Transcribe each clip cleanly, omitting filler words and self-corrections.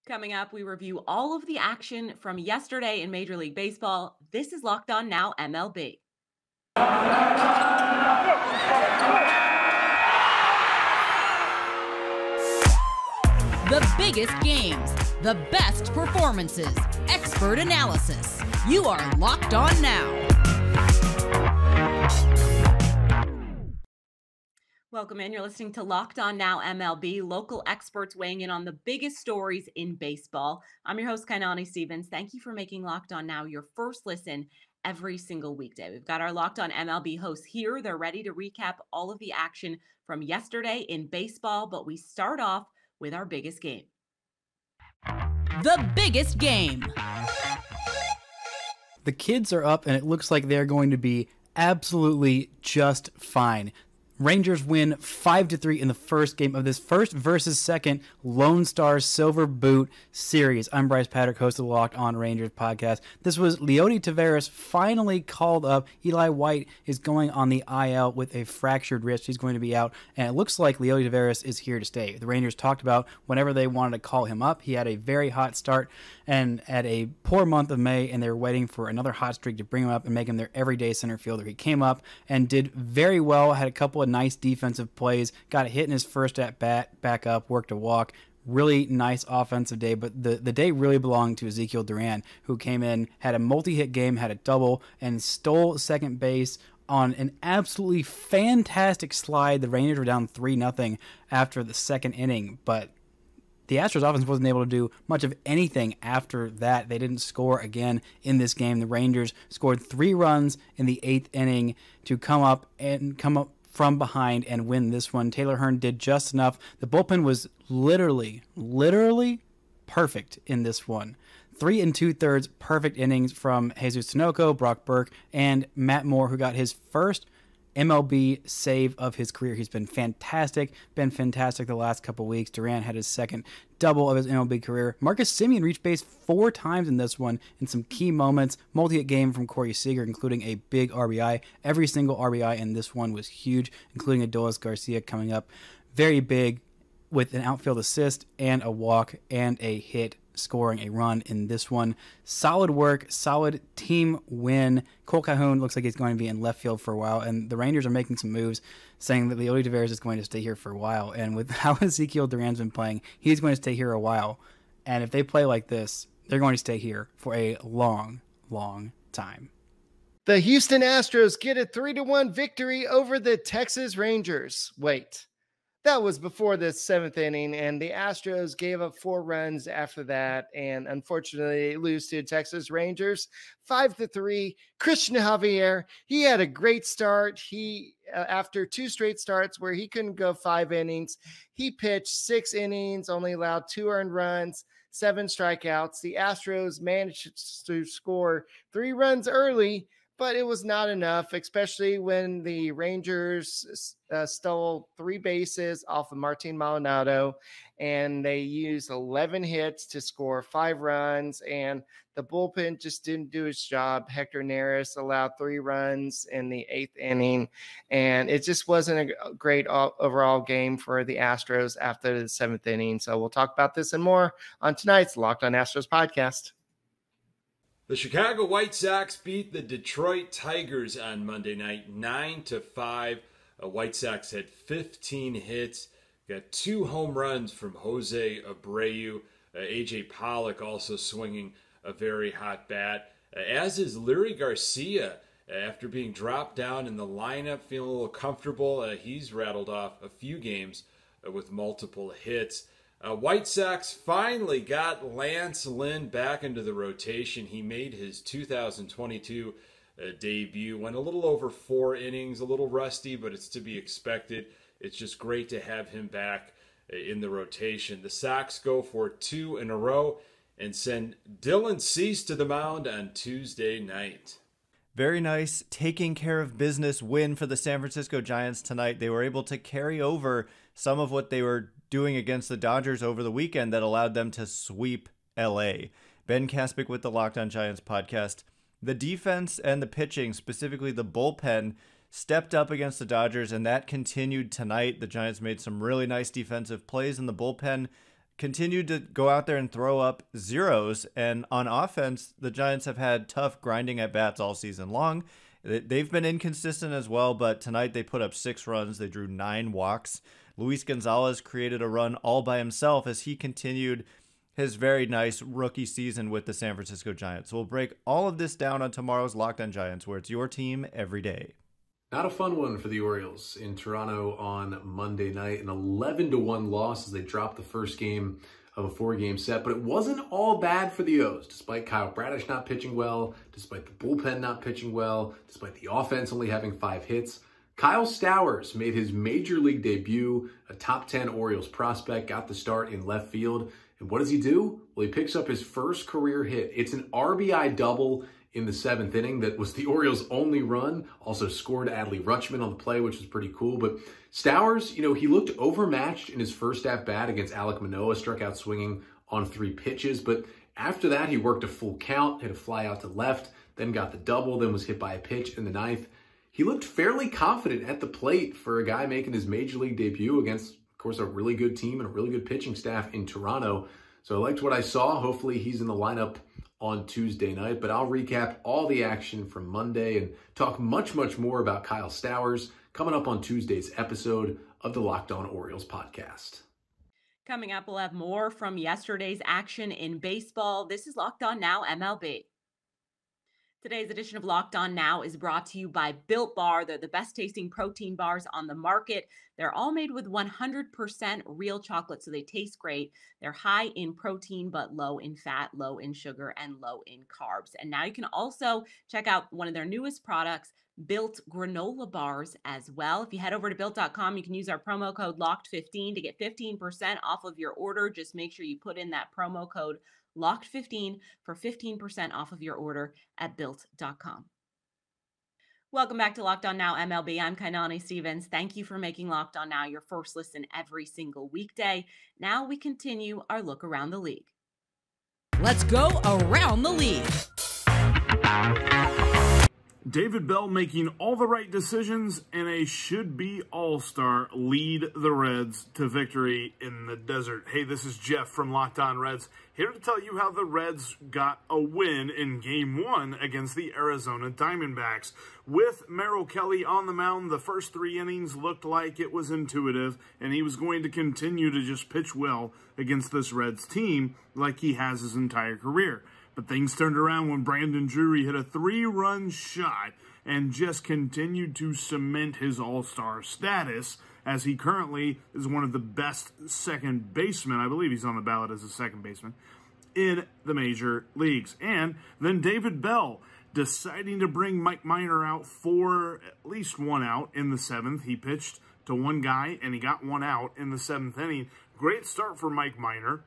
Coming up, we review all of the action from yesterday in Major League Baseball. This is Locked On Now MLB. The biggest games, the best performances, expert analysis. You are Locked On Now. Welcome in. You're listening to Locked On Now MLB, local experts weighing in on the biggest stories in baseball. I'm your host, Kainani Stevens. Thank you for making Locked On Now your first listen every single weekday. We've got our Locked On MLB hosts here. They're ready to recap all of the action from yesterday in baseball, but we start off with our biggest game. The biggest game. The kids are up, and it looks like they're going to be absolutely just fine. Rangers win 5-3 in the first game of this first versus second Lone Star Silver Boot series. I'm Bryce Patrick, host of the Locked On Rangers podcast. This was Leody Taveras finally called up. Eli White is going on the IL with a fractured wrist. He's going to be out, and it looks like Leody Taveras is here to stay. The Rangers talked about whenever they wanted to call him up. He had a very hot start and had a poor month of May, and they were waiting for another hot streak to bring him up and make him their everyday center fielder. He came up and did very well, had a couple of nice defensive plays, got a hit in his first at bat, back up, worked a walk. Really nice offensive day, but the day really belonged to Ezekiel Duran, who came in, had a multi-hit game, had a double, and stole second base on an absolutely fantastic slide. The Rangers were down 3-0 after the second inning, but the Astros offense wasn't able to do much of anything after that. They didn't score again in this game. The Rangers scored 3 runs in the 8th inning to come up from behind and win this one. Taylor Hearn did just enough. The bullpen was literally perfect in this one. 3 2/3 perfect innings from Jesus Tinoco, Brock Burke, and Matt Moore, who got his first MLB save of his career. He's been fantastic the last couple weeks. Duran had his second double of his MLB career. Marcus Semien reached base 4 times in this one in some key moments. Multi-hit game from Corey Seager, including a big RBI. Every single RBI in this one was huge, including Adolis Garcia coming up very big with an outfield assist and a walk and a hit, scoring a run in this one. Solid work, solid team win. Cole Calhoun looks like he's going to be in left field for a while, and the Rangers are making some moves saying that Leody Taveras is going to stay here for a while, and with how Ezekiel Duran's been playing, he's going to stay here a while, and if they play like this, they're going to stay here for a long time. The Houston Astros get a 3-1 victory over the Texas Rangers. Wait. That was before the 7th inning, and the Astros gave up 4 runs after that, and unfortunately lose to Texas Rangers 5-3. Christian Javier, he had a great start. He after 2 straight starts where he couldn't go 5 innings, he pitched 6 innings, only allowed 2 earned runs, 7 strikeouts. The Astros managed to score 3 runs early, but it was not enough, especially when the Rangers stole 3 bases off of Martin Maldonado, and they used 11 hits to score 5 runs, and the bullpen just didn't do its job. Hector Neris allowed 3 runs in the 8th inning, and it just wasn't a great overall game for the Astros after the 7th inning. So we'll talk about this and more on tonight's Locked On Astros podcast. The Chicago White Sox beat the Detroit Tigers on Monday night 9-5. White Sox had 15 hits, got 2 home runs from Jose Abreu. AJ Pollock also swinging a very hot bat, as is Leury Garcia. After being dropped down in the lineup, feeling a little comfortable, he's rattled off a few games with multiple hits. White Sox finally got Lance Lynn back into the rotation. He made his 2022 debut, went a little over 4 innings, a little rusty, but it's to be expected. It's just great to have him back in the rotation. The Sox go for 2 in a row and send Dylan Cease to the mound on Tuesday night. Very nice taking care of business win for the San Francisco Giants tonight. They were able to carry over some of what they were doing against the Dodgers over the weekend that allowed them to sweep LA. Ben Kaspick with the Locked On Giants podcast. The defense and the pitching, specifically the bullpen, stepped up against the Dodgers, and that continued tonight. The Giants made some really nice defensive plays in the bullpen, continued to go out there and throw up zeros. And on offense, the Giants have had tough grinding at bats all season long. They've been inconsistent as well, but tonight they put up 6 runs. They drew 9 walks. Luis Gonzalez created a run all by himself as he continued his very nice rookie season with the San Francisco Giants. So we'll break all of this down on tomorrow's Locked On Giants, where it's your team every day. Not a fun one for the Orioles in Toronto on Monday night. An 11-1 loss as they dropped the first game of a 4-game set. But it wasn't all bad for the O's, despite Kyle Bradish not pitching well, despite the bullpen not pitching well, despite the offense only having 5 hits. Kyle Stowers made his major league debut, a top 10 Orioles prospect, got the start in left field. And what does he do? Well, he picks up his first career hit. It's an RBI double in the 7th inning that was the Orioles' only run. Also scored Adley Rutschman on the play, which was pretty cool. But Stowers, he looked overmatched in his first at-bat against Alek Manoah, struck out swinging on 3 pitches. But after that, he worked a full count, hit a fly out to left, then got the double, then was hit by a pitch in the 9th. He looked fairly confident at the plate for a guy making his major league debut against, of course, a really good team and a really good pitching staff in Toronto. So I liked what I saw. Hopefully he's in the lineup on Tuesday night, but I'll recap all the action from Monday and talk much, much more about Kyle Stowers coming up on Tuesday's episode of the Locked On Orioles podcast. Coming up, we'll have more from yesterday's action in baseball. This is Locked On Now MLB. Today's edition of Locked On Now is brought to you by Built Bar. They're the best tasting protein bars on the market. They're all made with 100% real chocolate, so they taste great. They're high in protein, but low in fat, low in sugar, and low in carbs. And now you can also check out one of their newest products, Built granola bars as well. If you head over to built.com, you can use our promo code LOCKED15 to get 15% off of your order. Just make sure you put in that promo code LOCKED15 for 15% off of your order at built.com. Welcome back to Locked On Now MLB. I'm Kainani Stevens. Thank you for making Locked On Now your first listen every single weekday. Now we continue our look around the league. Let's go around the league. David Bell making all the right decisions and a should-be all-star lead the Reds to victory in the desert. Hey, this is Jeff from Locked On Reds, here to tell you how the Reds got a win in Game 1 against the Arizona Diamondbacks. With Merrill Kelly on the mound, the first 3 innings looked like it was intuitive, and he was going to continue to just pitch well against this Reds team like he has his entire career. But things turned around when Brandon Drury hit a 3-run shot and just continued to cement his all-star status, as he currently is one of the best second basemen. I believe he's on the ballot as a second baseman in the major leagues. And then David Bell deciding to bring Mike Minor out for at least 1 out in the 7th. He pitched to 1 guy, and he got 1 out in the 7th inning. Great start for Mike Minor.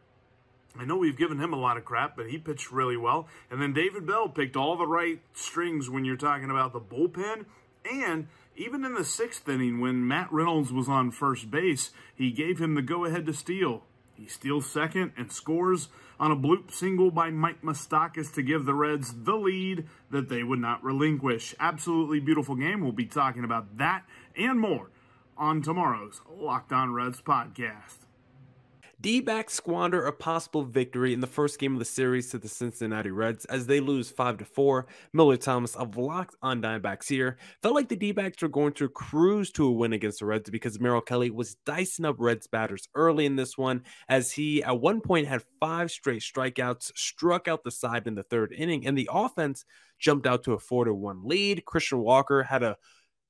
I know we've given him a lot of crap, but he pitched really well. And then David Bell picked all the right strings when you're talking about the bullpen. And even in the 6th inning, when Matt Reynolds was on first base, he gave him the go-ahead to steal. He steals second and scores on a bloop single by Mike Moustakas to give the Reds the lead that they would not relinquish. Absolutely beautiful game. We'll be talking about that and more on tomorrow's Locked On Reds podcast. D-backs squander a possible victory in the first game of the series to the Cincinnati Reds as they lose 5-4. Miller Thomas of Locked On Diamondbacks here felt like the D-backs were going to cruise to a win against the Reds because Merrill Kelly was dicing up Reds batters early in this one, as he at one point had 5 straight strikeouts, struck out the side in the 3rd inning, and the offense jumped out to a 4-1 lead. Christian Walker had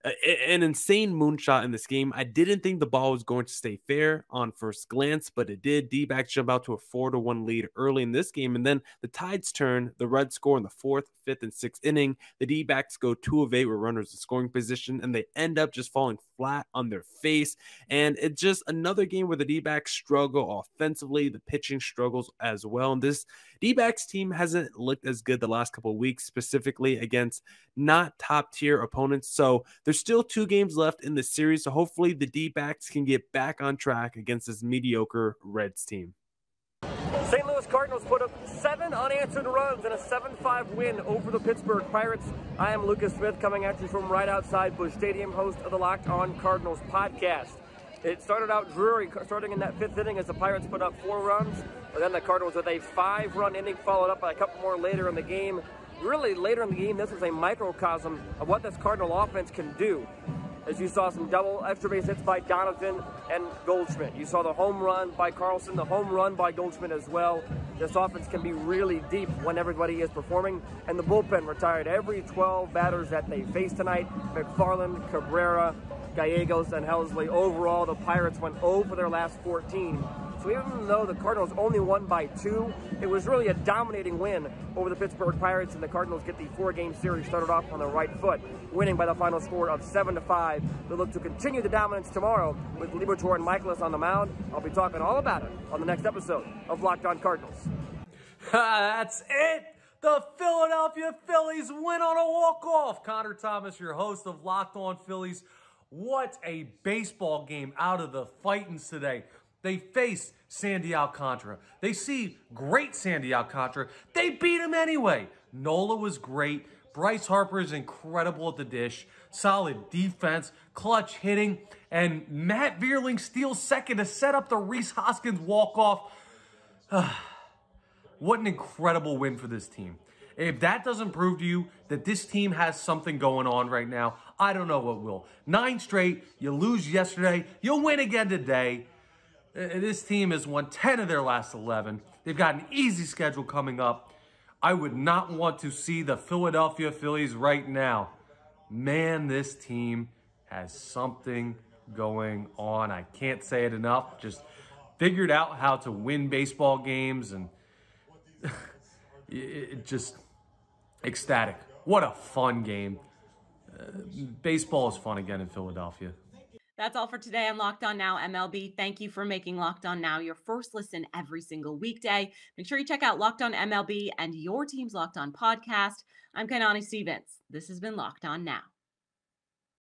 an insane moonshot in this game. I didn't think the ball was going to stay fair on first glance, but it did. D-backs jump out to a 4-1 lead early in this game, and then the tides turn. The Reds score in the 4th, 5th, and 6th inning. The D-backs go 2 of 8 with runners in scoring position, and they end up just falling flat on their face. And it's just another game where the D-backs struggle offensively. The pitching struggles as well. And this D-backs team hasn't looked as good the last couple of weeks, specifically against not top-tier opponents. So there's still 2 games left in the series. So hopefully the D-backs can get back on track against this mediocre Reds team. St. Louis Cardinals put up 7 unanswered runs in a 7-5 win over the Pittsburgh Pirates. I am Lucas Smith coming at you from right outside Busch Stadium, host of the Locked On Cardinals podcast. It started out dreary, starting in that 5th inning as the Pirates put up 4 runs, but then the Cardinals with a 5-run inning followed up by a couple more later in the game. Really later in the game, this was a microcosm of what this Cardinal offense can do. As you saw some double extra base hits by Donovan and Goldschmidt. You saw the home run by Carlson, the home run by Goldschmidt as well. This offense can be really deep when everybody is performing. And the bullpen retired every 12 batters that they faced tonight. McFarland, Cabrera, Gallegos, and Helsley. Overall, the Pirates went 0 for their last 14. So even though the Cardinals only won by 2, it was really a dominating win over the Pittsburgh Pirates, and the Cardinals get the 4-game series started off on the right foot, winning by the final score of 7-5. They look to continue the dominance tomorrow with Liberatore and Michaelis on the mound. I'll be talking all about it on the next episode of Locked On Cardinals. That's it. The Philadelphia Phillies win on a walk-off. Connor Thomas, your host of Locked On Phillies. What a baseball game out of the Fightins today. They face Sandy Alcantara. They see great Sandy Alcantara. They beat him anyway. Nola was great. Bryce Harper is incredible at the dish. Solid defense, clutch hitting, and Matt Vierling steals second to set up the Rhys Hoskins walk-off. What an incredible win for this team. If that doesn't prove to you that this team has something going on right now, I don't know what will. 9 straight, you lose yesterday, you'll win again today. This team has won 10 of their last 11. They've got an easy schedule coming up. I would not want to see the Philadelphia Phillies right now. Man, this team has something going on. I can't say it enough. Just figured out how to win baseball games, and it just ecstatic. What a fun game. Baseball is fun again in Philadelphia. That's all for today on Locked On Now MLB. Thank you for making Locked On Now your first listen every single weekday. Make sure you check out Locked On MLB and your team's Locked On podcast. I'm Kainani Stevens. This has been Locked On Now.